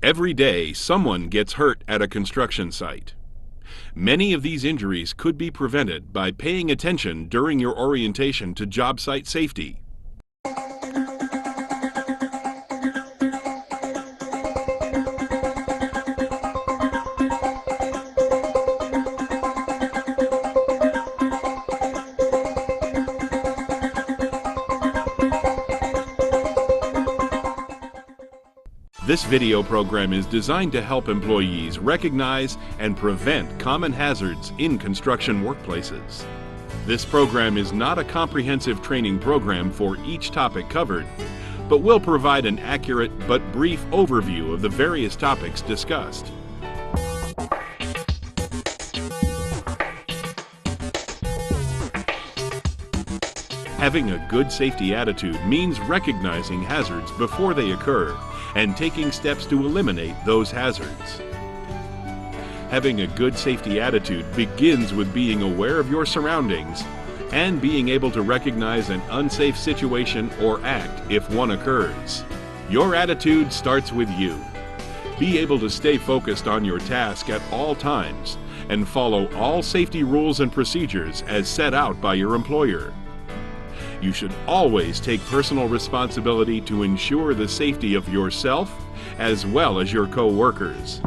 Every day, someone gets hurt at a construction site. Many of these injuries could be prevented by paying attention during your orientation to job site safety. This video program is designed to help employees recognize and prevent common hazards in construction workplaces. This program is not a comprehensive training program for each topic covered, but will provide an accurate but brief overview of the various topics discussed. Having a good safety attitude means recognizing hazards before they occur and taking steps to eliminate those hazards. Having a good safety attitude begins with being aware of your surroundings and being able to recognize an unsafe situation or act if one occurs. Your attitude starts with you. Be able to stay focused on your task at all times and follow all safety rules and procedures as set out by your employer. You should always take personal responsibility to ensure the safety of yourself as well as your co-workers.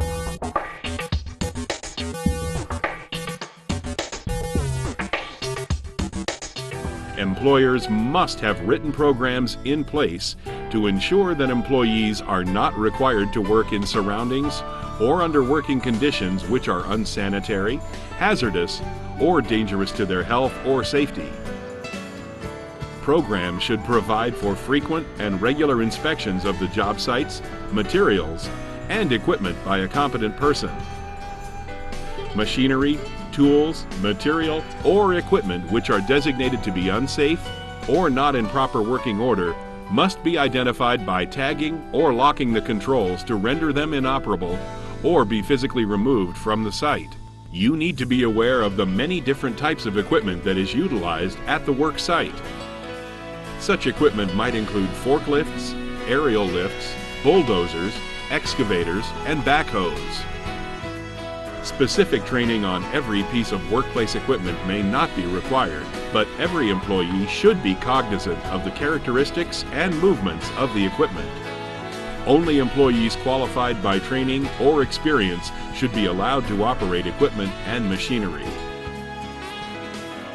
Employers must have written programs in place to ensure that employees are not required to work in surroundings or under working conditions which are unsanitary, hazardous, or dangerous to their health or safety. Programs should provide for frequent and regular inspections of the job sites, materials, and equipment by a competent person. Machinery, tools, material, or equipment which are designated to be unsafe or not in proper working order must be identified by tagging or locking the controls to render them inoperable or be physically removed from the site. You need to be aware of the many different types of equipment that is utilized at the work site. Such equipment might include forklifts, aerial lifts, bulldozers, excavators, and backhoes. Specific training on every piece of workplace equipment may not be required, but every employee should be cognizant of the characteristics and movements of the equipment. Only employees qualified by training or experience should be allowed to operate equipment and machinery.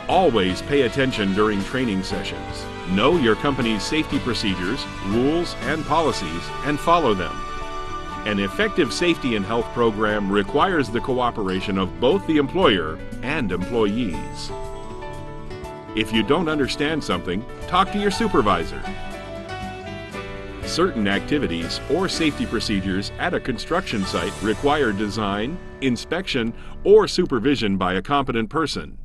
Always pay attention during training sessions. Know your company's safety procedures, rules, and policies, and follow them. An effective safety and health program requires the cooperation of both the employer and employees. If you don't understand something, talk to your supervisor. Certain activities or safety procedures at a construction site require design, inspection, or supervision by a competent person.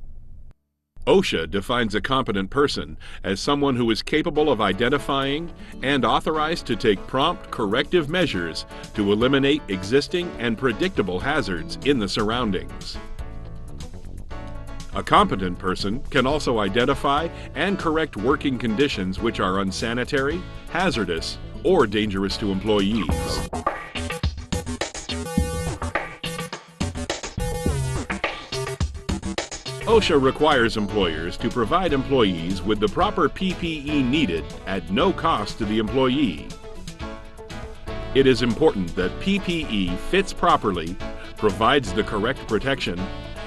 OSHA defines a competent person as someone who is capable of identifying and authorized to take prompt corrective measures to eliminate existing and predictable hazards in the surroundings. A competent person can also identify and correct working conditions which are unsanitary, hazardous, or dangerous to employees. OSHA requires employers to provide employees with the proper PPE needed at no cost to the employee. It is important that PPE fits properly, provides the correct protection,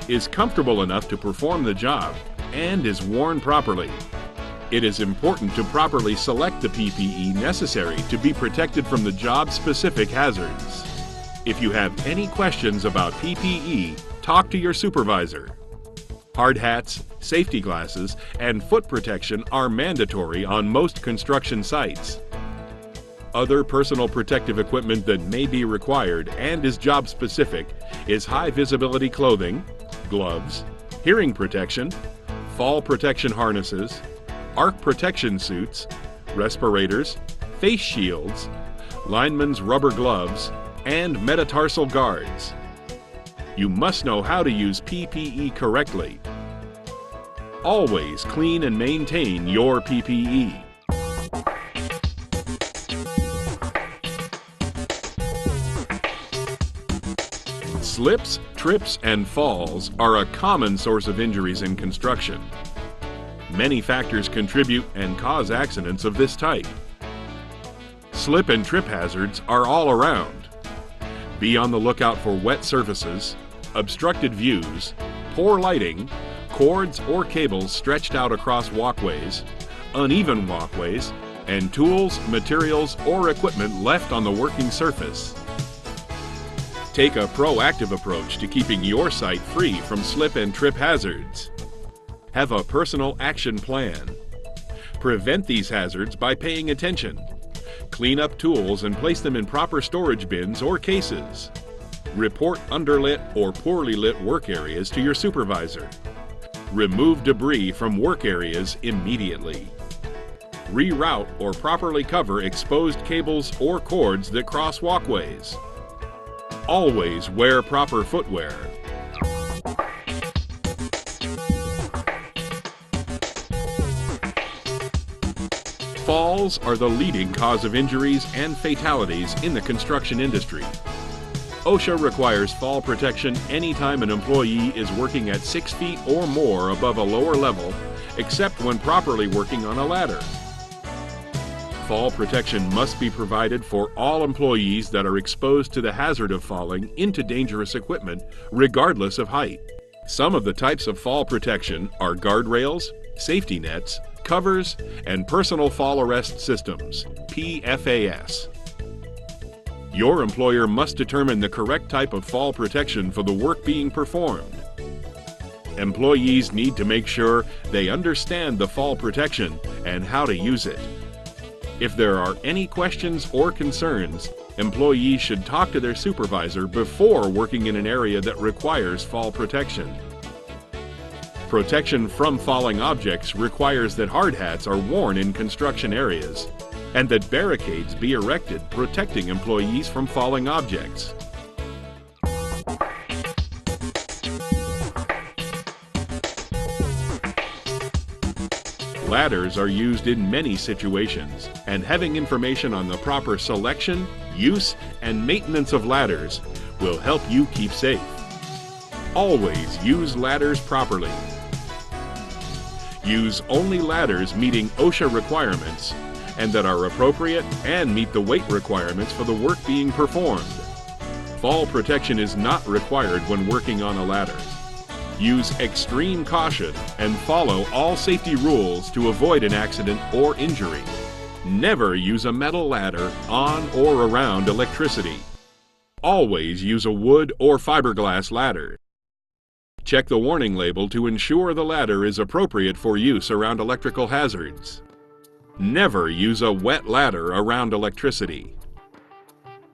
is comfortable enough to perform the job, and is worn properly. It is important to properly select the PPE necessary to be protected from the job-specific hazards. If you have any questions about PPE, talk to your supervisor. Hard hats, safety glasses, and foot protection are mandatory on most construction sites. Other personal protective equipment that may be required and is job-specific is high-visibility clothing, gloves, hearing protection, fall protection harnesses, arc protection suits, respirators, face shields, lineman's rubber gloves, and metatarsal guards. You must know how to use PPE correctly. Always clean and maintain your PPE. Slips, trips, and falls are a common source of injuries in construction. Many factors contribute and cause accidents of this type. Slip and trip hazards are all around. Be on the lookout for wet surfaces, obstructed views, poor lighting, cords or cables stretched out across walkways, uneven walkways, and tools, materials, or equipment left on the working surface. Take a proactive approach to keeping your site free from slip and trip hazards. Have a personal action plan. Prevent these hazards by paying attention. Clean up tools and place them in proper storage bins or cases. Report underlit or poorly lit work areas to your supervisor. Remove debris from work areas immediately. Reroute or properly cover exposed cables or cords that cross walkways. Always wear proper footwear. Falls are the leading cause of injuries and fatalities in the construction industry. OSHA requires fall protection anytime an employee is working at 6 feet or more above a lower level, except when properly working on a ladder. Fall protection must be provided for all employees that are exposed to the hazard of falling into dangerous equipment, regardless of height. Some of the types of fall protection are guardrails, safety nets, covers, and personal fall arrest systems, PFAS. Your employer must determine the correct type of fall protection for the work being performed. Employees need to make sure they understand the fall protection and how to use it. If there are any questions or concerns, employees should talk to their supervisor before working in an area that requires fall protection. Protection from falling objects requires that hard hats are worn in construction areas and that barricades be erected protecting employees from falling objects. Ladders are used in many situations, and having information on the proper selection, use, and maintenance of ladders will help you keep safe. Always use ladders properly. Use only ladders meeting OSHA requirements and that are appropriate and meet the weight requirements for the work being performed. Fall protection is not required when working on a ladder. Use extreme caution and follow all safety rules to avoid an accident or injury. Never use a metal ladder on or around electricity. Always use a wood or fiberglass ladder. Check the warning label to ensure the ladder is appropriate for use around electrical hazards. Never use a wet ladder around electricity.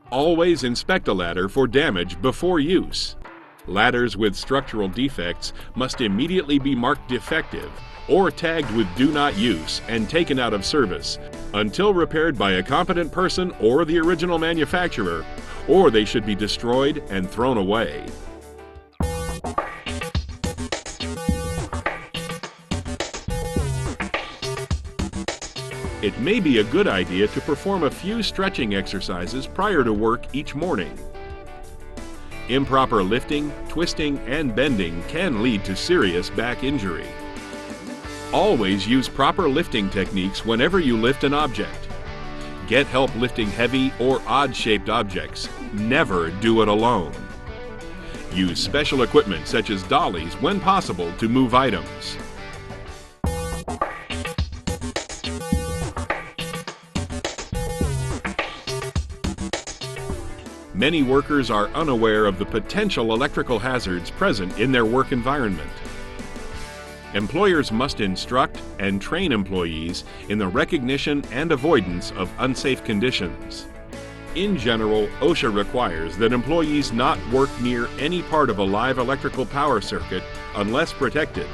Always inspect a ladder for damage before use. Ladders with structural defects must immediately be marked defective or tagged with Do Not Use and taken out of service until repaired by a competent person or the original manufacturer, or they should be destroyed and thrown away. It may be a good idea to perform a few stretching exercises prior to work each morning. Improper lifting, twisting, and bending can lead to serious back injury. Always use proper lifting techniques whenever you lift an object. Get help lifting heavy or odd-shaped objects. Never do it alone. Use special equipment such as dollies when possible to move items. Many workers are unaware of the potential electrical hazards present in their work environment. Employers must instruct and train employees in the recognition and avoidance of unsafe conditions. In general, OSHA requires that employees not work near any part of a live electrical power circuit unless protected.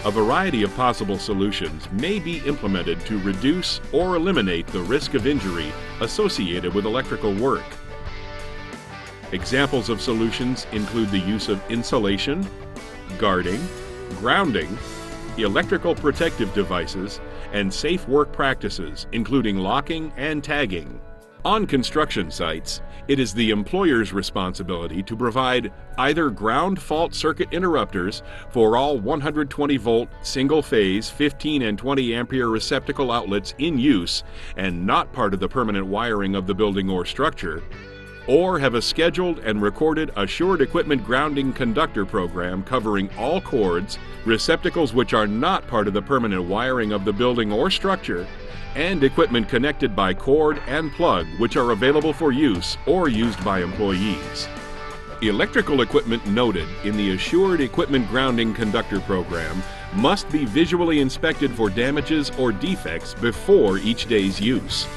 A variety of possible solutions may be implemented to reduce or eliminate the risk of injury associated with electrical work. Examples of solutions include the use of insulation, guarding, grounding, electrical protective devices, and safe work practices, including locking and tagging. On construction sites, it is the employer's responsibility to provide either ground fault circuit interrupters for all 120-volt single-phase 15 and 20 ampere receptacle outlets in use and not part of the permanent wiring of the building or structure, or have a scheduled and recorded assured equipment grounding conductor program covering all cords, receptacles which are not part of the permanent wiring of the building or structure, and equipment connected by cord and plug which are available for use or used by employees. Electrical equipment noted in the Assured Equipment Grounding Conductor Program must be visually inspected for damages or defects before each day's use.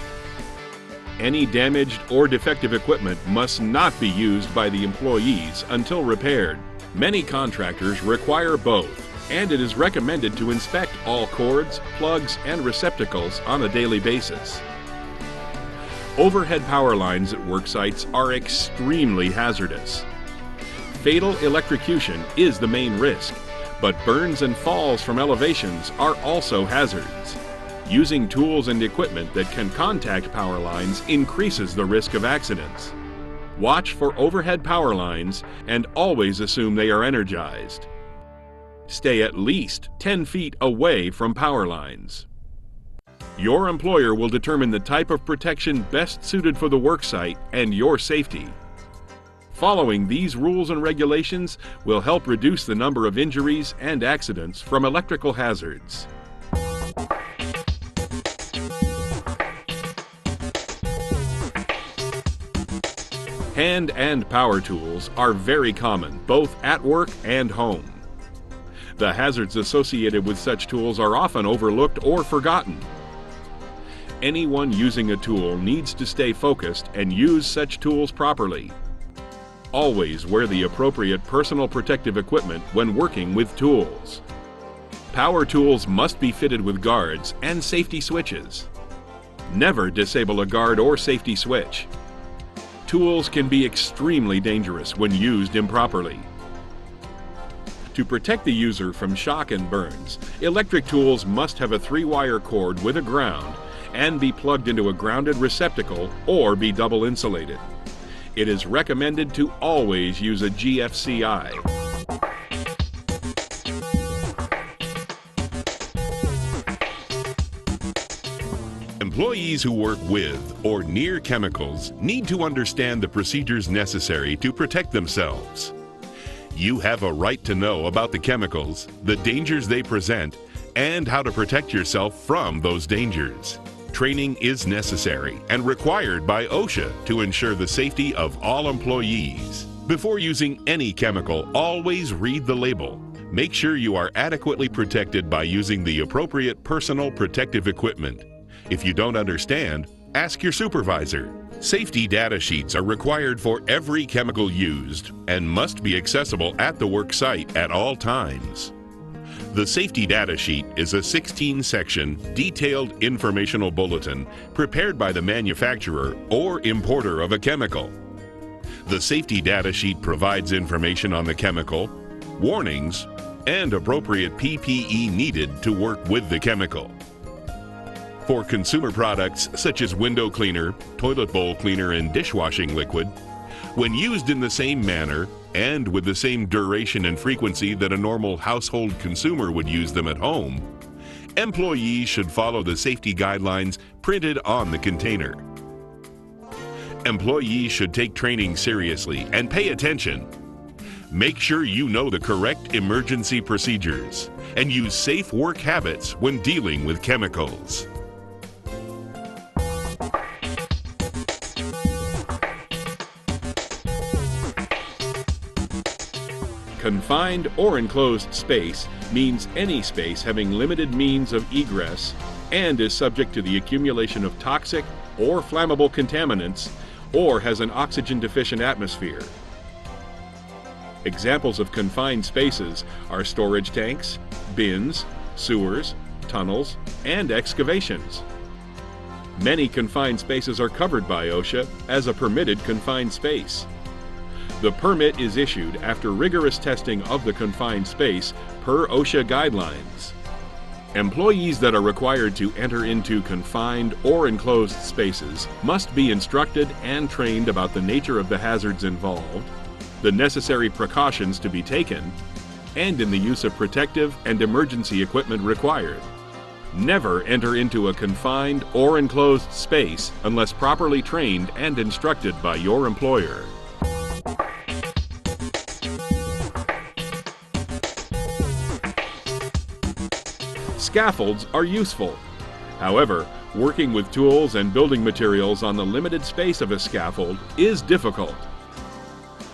Any damaged or defective equipment must not be used by the employees until repaired. Many contractors require both, and it is recommended to inspect all cords, plugs, and receptacles on a daily basis. Overhead power lines at work sites are extremely hazardous. Fatal electrocution is the main risk, but burns and falls from elevations are also hazards. Using tools and equipment that can contact power lines increases the risk of accidents. Watch for overhead power lines and always assume they are energized. Stay at least 10 feet away from power lines. Your employer will determine the type of protection best suited for the worksite and your safety. Following these rules and regulations will help reduce the number of injuries and accidents from electrical hazards. Hand and power tools are very common, both at work and home. The hazards associated with such tools are often overlooked or forgotten. Anyone using a tool needs to stay focused and use such tools properly. Always wear the appropriate personal protective equipment when working with tools. Power tools must be fitted with guards and safety switches. Never disable a guard or safety switch. Tools can be extremely dangerous when used improperly. To protect the user from shock and burns, electric tools must have a 3-wire cord with a ground and be plugged into a grounded receptacle or be double insulated. It is recommended to always use a GFCI. Employees who work with or near chemicals need to understand the procedures necessary to protect themselves. You have a right to know about the chemicals, the dangers they present, and how to protect yourself from those dangers. Training is necessary and required by OSHA to ensure the safety of all employees. Before using any chemical, always read the label. Make sure you are adequately protected by using the appropriate personal protective equipment. If you don't understand, ask your supervisor. Safety data sheets are required for every chemical used and must be accessible at the work site at all times. The safety data sheet is a 16-section, detailed informational bulletin prepared by the manufacturer or importer of a chemical. The safety data sheet provides information on the chemical, warnings, and appropriate PPE needed to work with the chemical. For consumer products such as window cleaner, toilet bowl cleaner, and dishwashing liquid, when used in the same manner and with the same duration and frequency that a normal household consumer would use them at home, employees should follow the safety guidelines printed on the container. Employees should take training seriously and pay attention. Make sure you know the correct emergency procedures and use safe work habits when dealing with chemicals. Confined or enclosed space means any space having limited means of egress and is subject to the accumulation of toxic or flammable contaminants or has an oxygen-deficient atmosphere. Examples of confined spaces are storage tanks, bins, sewers, tunnels, and excavations. Many confined spaces are covered by OSHA as a permitted confined space. The permit is issued after rigorous testing of the confined space per OSHA guidelines. Employees that are required to enter into confined or enclosed spaces must be instructed and trained about the nature of the hazards involved, the necessary precautions to be taken, and in the use of protective and emergency equipment required. Never enter into a confined or enclosed space unless properly trained and instructed by your employer. Scaffolds are useful. However, working with tools and building materials on the limited space of a scaffold is difficult.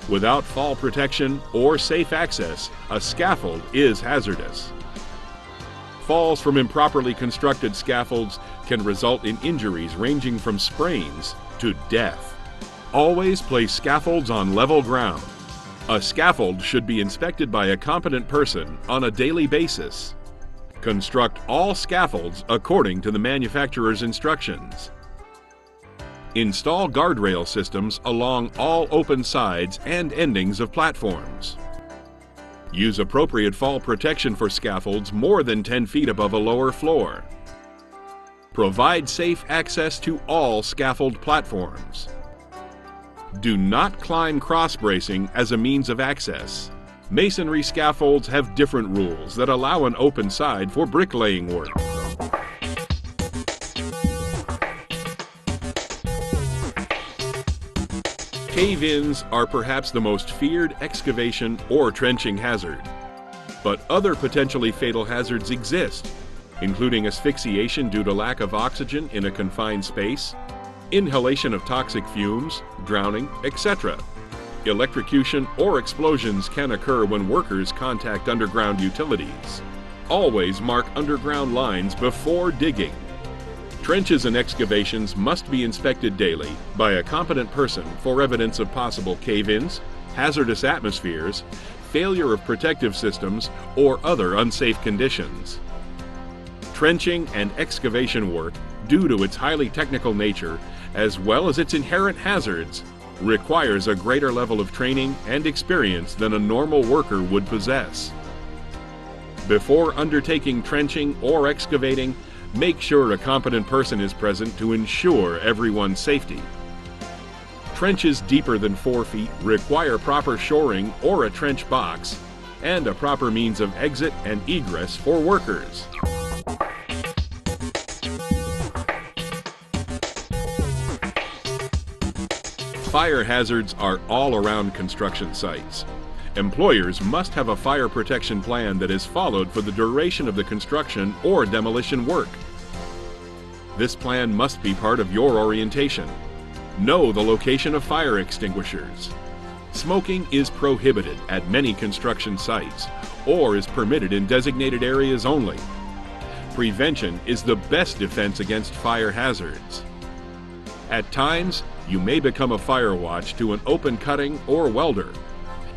Without fall protection or safe access, a scaffold is hazardous. Falls from improperly constructed scaffolds can result in injuries ranging from sprains to death. Always place scaffolds on level ground. A scaffold should be inspected by a competent person on a daily basis. Construct all scaffolds according to the manufacturer's instructions. Install guardrail systems along all open sides and endings of platforms. Use appropriate fall protection for scaffolds more than 10 feet above a lower floor. Provide safe access to all scaffold platforms. Do not climb cross bracing as a means of access. Masonry scaffolds have different rules that allow an open side for bricklaying work. Cave-ins are perhaps the most feared excavation or trenching hazard. But other potentially fatal hazards exist, including asphyxiation due to lack of oxygen in a confined space, inhalation of toxic fumes, drowning, etc. Electrocution or explosions can occur when workers contact underground utilities. Always mark underground lines before digging. Trenches and excavations must be inspected daily by a competent person for evidence of possible cave-ins, hazardous atmospheres, failure of protective systems, or other unsafe conditions. Trenching and excavation work, due to its highly technical nature, as well as its inherent hazards, requires a greater level of training and experience than a normal worker would possess. Before undertaking trenching or excavating, make sure a competent person is present to ensure everyone's safety. Trenches deeper than 4 feet require proper shoring or a trench box, and a proper means of exit and egress for workers. Fire hazards are all around construction sites. Employers must have a fire protection plan that is followed for the duration of the construction or demolition work. This plan must be part of your orientation. Know the location of fire extinguishers. Smoking is prohibited at many construction sites or is permitted in designated areas only. Prevention is the best defense against fire hazards. At times, you may become a fire watch to an open cutting or welder.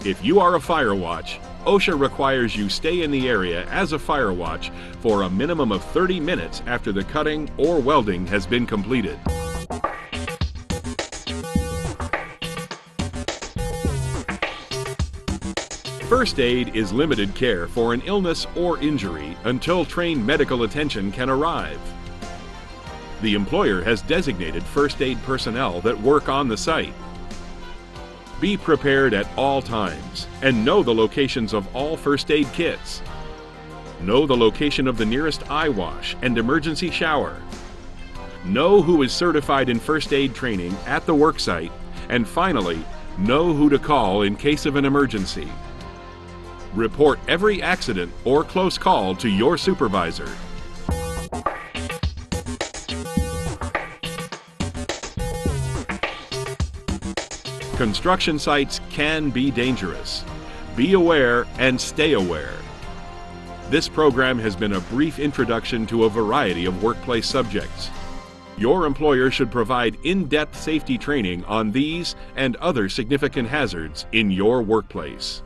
If you are a fire watch, OSHA requires you stay in the area as a fire watch for a minimum of 30 minutes after the cutting or welding has been completed. First aid is limited care for an illness or injury until trained medical attention can arrive. The employer has designated first aid personnel that work on the site. Be prepared at all times and know the locations of all first aid kits. Know the location of the nearest eye wash and emergency shower. Know who is certified in first aid training at the work site, and finally, know who to call in case of an emergency. Report every accident or close call to your supervisor. Construction sites can be dangerous. Be aware and stay aware. This program has been a brief introduction to a variety of workplace subjects. Your employer should provide in-depth safety training on these and other significant hazards in your workplace.